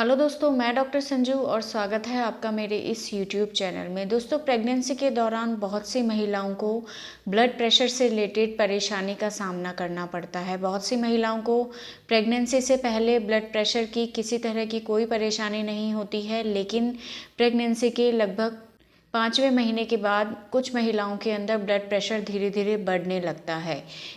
Hello दोस्तों, मैं doctor Sanju और स्वागत है आपका मेरे इस यूट्यूब चैनल में। दोस्तों, प्रेगनेंसी के दौरान बहुत सी महिलाओं को ब्लड प्रेशर से रिलेटेड परेशानी का सामना करना पड़ता है। बहुत सी महिलाओं को प्रेगनेंसी से पहले ब्लड प्रेशर की किसी तरह की कोई परेशानी नहीं होती है, लेकिन प्रेगनेंसी के लगभग 5वें महीने के बाद कुछ महिलाओं के अंदर ब्लड प्रेशर धीरे धीरे बढ़ने लगता है।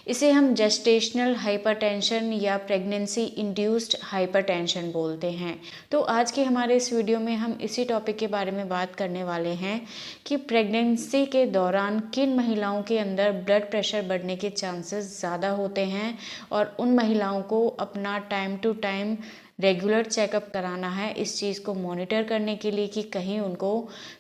इसे हम जेस्टेशनल हाइपरटेंशन या प्रेगनेंसी इंड्यूस्ड हाइपरटेंशन बोलते हैं। तो आज के हमारे इस वीडियो में हम इसी टॉपिक के बारे में बात करने वाले हैं कि प्रेगनेंसी के दौरान किन महिलाओं के अंदर ब्लड प्रेशर बढ़ने के चांसेस ज़्यादा होते हैं और उन महिलाओं को अपना time to time regular checkup कराना है इस चीज़ को मॉनिटर करने के लिए कि कहीं उनको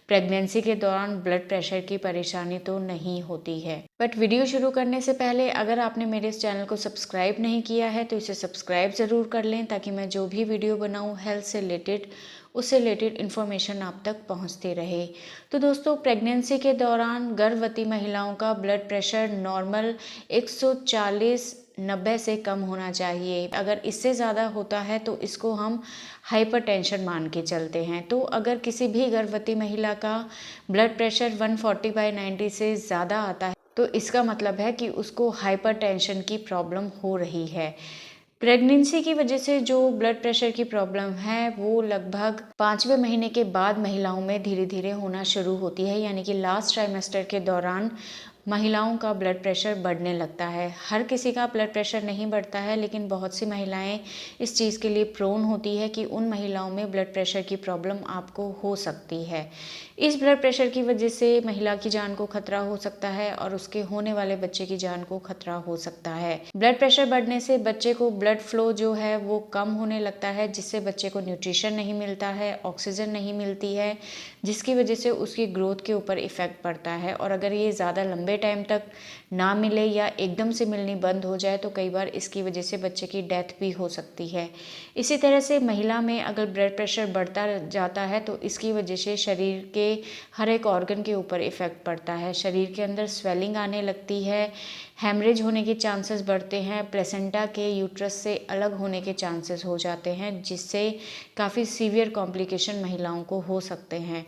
प्रेगनेंसी के दौरान ब्लड प्रेशर की परेशानी तो नहीं होती है। बट वीडियो शुरू करने से पहले अगर आपने मेरे इस चैनल को सब्सक्राइब नहीं किया है तो इसे सब्सक्राइब ज़रूर कर लें, ताकि मैं जो भी वीडियो बनाऊँ हेल्थ से रिलेटेड उससे रिलेटेड इन्फॉर्मेशन आप तक पहुंचती रहे। तो दोस्तों, प्रेगनेंसी के दौरान गर्भवती महिलाओं का ब्लड प्रेशर नॉर्मल 140/90 से कम होना चाहिए। अगर इससे ज़्यादा होता है तो इसको हम हाइपरटेंशन मान के चलते हैं। तो अगर किसी भी गर्भवती महिला का ब्लड प्रेशर 140/90 से ज़्यादा आता है तो इसका मतलब है कि उसको हाइपरटेंशन की प्रॉब्लम हो रही है। प्रेगनेंसी की वजह से जो ब्लड प्रेशर की प्रॉब्लम है वो लगभग 5वें महीने के बाद महिलाओं में धीरे धीरे होना शुरू होती है, यानी कि लास्ट ट्राइमेस्टर के दौरान महिलाओं का ब्लड प्रेशर बढ़ने लगता है। हर किसी का ब्लड प्रेशर नहीं बढ़ता है, लेकिन बहुत सी महिलाएं इस चीज़ के लिए प्रोन होती है कि उन महिलाओं में ब्लड प्रेशर की प्रॉब्लम आपको हो सकती है। इस ब्लड प्रेशर की वजह से महिला की जान को खतरा हो सकता है और उसके होने वाले बच्चे की जान को खतरा हो सकता है। ब्लड प्रेशर बढ़ने से बच्चे को ब्लड फ्लो जो है वो कम होने लगता है, जिससे बच्चे को न्यूट्रिशन नहीं मिलता है, ऑक्सीजन नहीं मिलती है, जिसकी वजह से उसकी ग्रोथ के ऊपर इफ़ेक्ट पड़ता है। और अगर ये ज़्यादा लंबे टाइम तक ना मिले या एकदम से मिलनी बंद हो जाए तो कई बार इसकी वजह से बच्चे की डेथ भी हो सकती है। इसी तरह से महिला में अगर ब्लड प्रेशर बढ़ता जाता है तो इसकी वजह से शरीर के हर एक ऑर्गन के ऊपर इफ़ेक्ट पड़ता है। शरीर के अंदर स्वेलिंग आने लगती है, हेमरेज होने के चांसेस बढ़ते हैं, प्लेसेंटा के यूट्रस से अलग होने के चांसेस हो जाते हैं, जिससे काफ़ी सीवियर कॉम्प्लिकेशन महिलाओं को हो सकते हैं।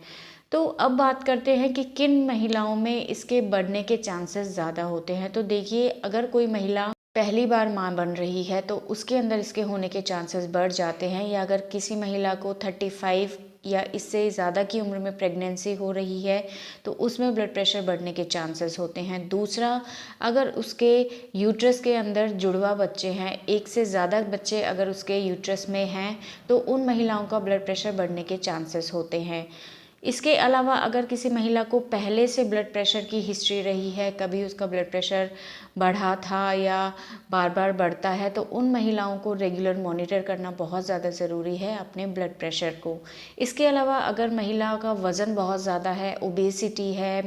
तो अब बात करते हैं कि किन महिलाओं में इसके बढ़ने के चांसेस ज़्यादा होते हैं। तो देखिए, अगर कोई महिला पहली बार माँ बन रही है तो उसके अंदर इसके होने के चांसेस बढ़ जाते हैं, या अगर किसी महिला को 35 या इससे ज़्यादा की उम्र में प्रेगनेंसी हो रही है तो उसमें ब्लड प्रेशर बढ़ने के चांसेस होते हैं। दूसरा, अगर उसके यूट्रस के अंदर जुड़वा बच्चे हैं, एक से ज़्यादा बच्चे अगर उसके यूट्रस में हैं तो उन महिलाओं का ब्लड प्रेशर बढ़ने के चांसेस होते हैं। इसके अलावा अगर किसी महिला को पहले से ब्लड प्रेशर की हिस्ट्री रही है, कभी उसका ब्लड प्रेशर बढ़ा था या बार बार बढ़ता है, तो उन महिलाओं को रेगुलर मॉनिटर करना बहुत ज़्यादा ज़रूरी है अपने ब्लड प्रेशर को। इसके अलावा अगर महिला का वज़न बहुत ज़्यादा है, ओबेसिटी है,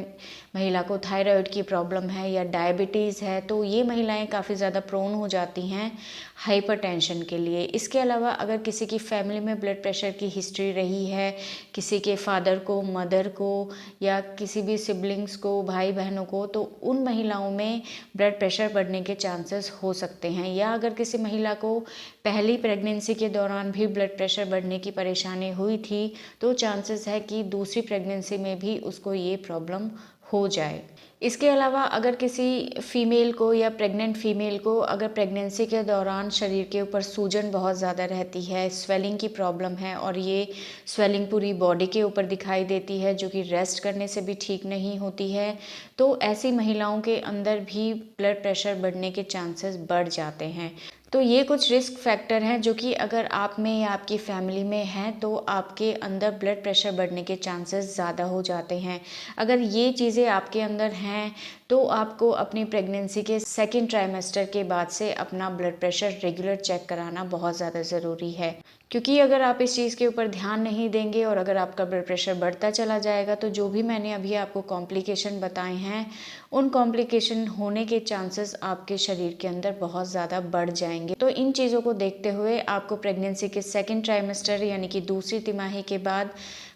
महिला को थायराइड की प्रॉब्लम है या डायबिटीज़ है, तो ये महिलाएं काफ़ी ज़्यादा प्रोन हो जाती हैं हाइपरटेंशन के लिए। इसके अलावा अगर किसी की फैमिली में ब्लड प्रेशर की हिस्ट्री रही है, किसी के फादर को, मदर को या किसी भी सिबलिंग्स को, भाई बहनों को, तो उन महिलाओं में ब्लड प्रेशर बढ़ने के चांसेस हो सकते हैं। या अगर किसी महिला को पहली प्रेगनेंसी के दौरान भी ब्लड प्रेशर बढ़ने की परेशानी हुई थी तो चांसेस है कि दूसरी प्रेगनेंसी में भी उसको ये प्रॉब्लम हो जाए। इसके अलावा अगर किसी फीमेल को या प्रेग्नेंट फीमेल को अगर प्रेगनेंसी के दौरान शरीर के ऊपर सूजन बहुत ज़्यादा रहती है, स्वेलिंग की प्रॉब्लम है और ये स्वेलिंग पूरी बॉडी के ऊपर दिखाई देती है, जो कि रेस्ट करने से भी ठीक नहीं होती है, तो ऐसी महिलाओं के अंदर भी ब्लड प्रेशर बढ़ने के चांसेस बढ़ जाते हैं। तो ये कुछ रिस्क फैक्टर हैं जो कि अगर आप में या आपकी फैमिली में हैं तो आपके अंदर ब्लड प्रेशर बढ़ने के चांसेस ज़्यादा हो जाते हैं। अगर ये चीज़ें आपके अंदर हैं तो आपको अपनी प्रेगनेंसी के सेकेंड ट्राइमेस्टर के बाद से अपना ब्लड प्रेशर रेगुलर चेक कराना बहुत ज़्यादा ज़रूरी है, क्योंकि अगर आप इस चीज़ के ऊपर ध्यान नहीं देंगे और अगर आपका ब्लड प्रेशर बढ़ता चला जाएगा तो जो भी मैंने अभी आपको कॉम्प्लिकेशन बताए हैं उन कॉम्प्लिकेशन होने के चांसेस आपके शरीर के अंदर बहुत ज़्यादा बढ़ जाएंगे। तो इन चीज़ों को देखते हुए आपको प्रेगनेंसी के सेकेंड ट्राइमेस्टर यानी कि दूसरी तिमाही के बाद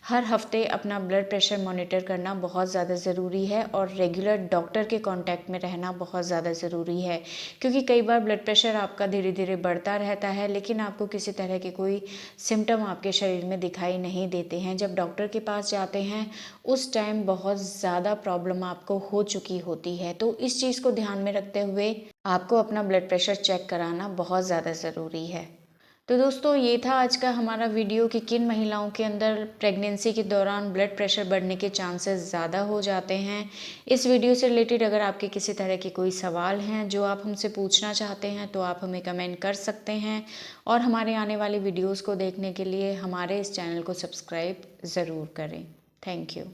हर हफ्ते अपना ब्लड प्रेशर मॉनिटर करना बहुत ज़्यादा ज़रूरी है और रेगुलर डॉक्टर के कांटेक्ट में रहना बहुत ज़्यादा ज़रूरी है, क्योंकि कई बार ब्लड प्रेशर आपका धीरे धीरे बढ़ता रहता है लेकिन आपको किसी तरह के कोई सिम्टम आपके शरीर में दिखाई नहीं देते हैं। जब डॉक्टर के पास जाते हैं उस टाइम बहुत ज़्यादा प्रॉब्लम आपको हो चुकी होती है। तो इस चीज़ को ध्यान में रखते हुए आपको अपना ब्लड प्रेशर चेक कराना बहुत ज़्यादा ज़रूरी है। तो दोस्तों ये था आज का हमारा वीडियो कि किन महिलाओं के अंदर प्रेगनेंसी के दौरान ब्लड प्रेशर बढ़ने के चांसेस ज़्यादा हो जाते हैं। इस वीडियो से रिलेटेड अगर आपके किसी तरह के कोई सवाल हैं जो आप हमसे पूछना चाहते हैं तो आप हमें कमेंट कर सकते हैं, और हमारे आने वाली वीडियोज़ को देखने के लिए हमारे इस चैनल को सब्सक्राइब ज़रूर करें। Thank you.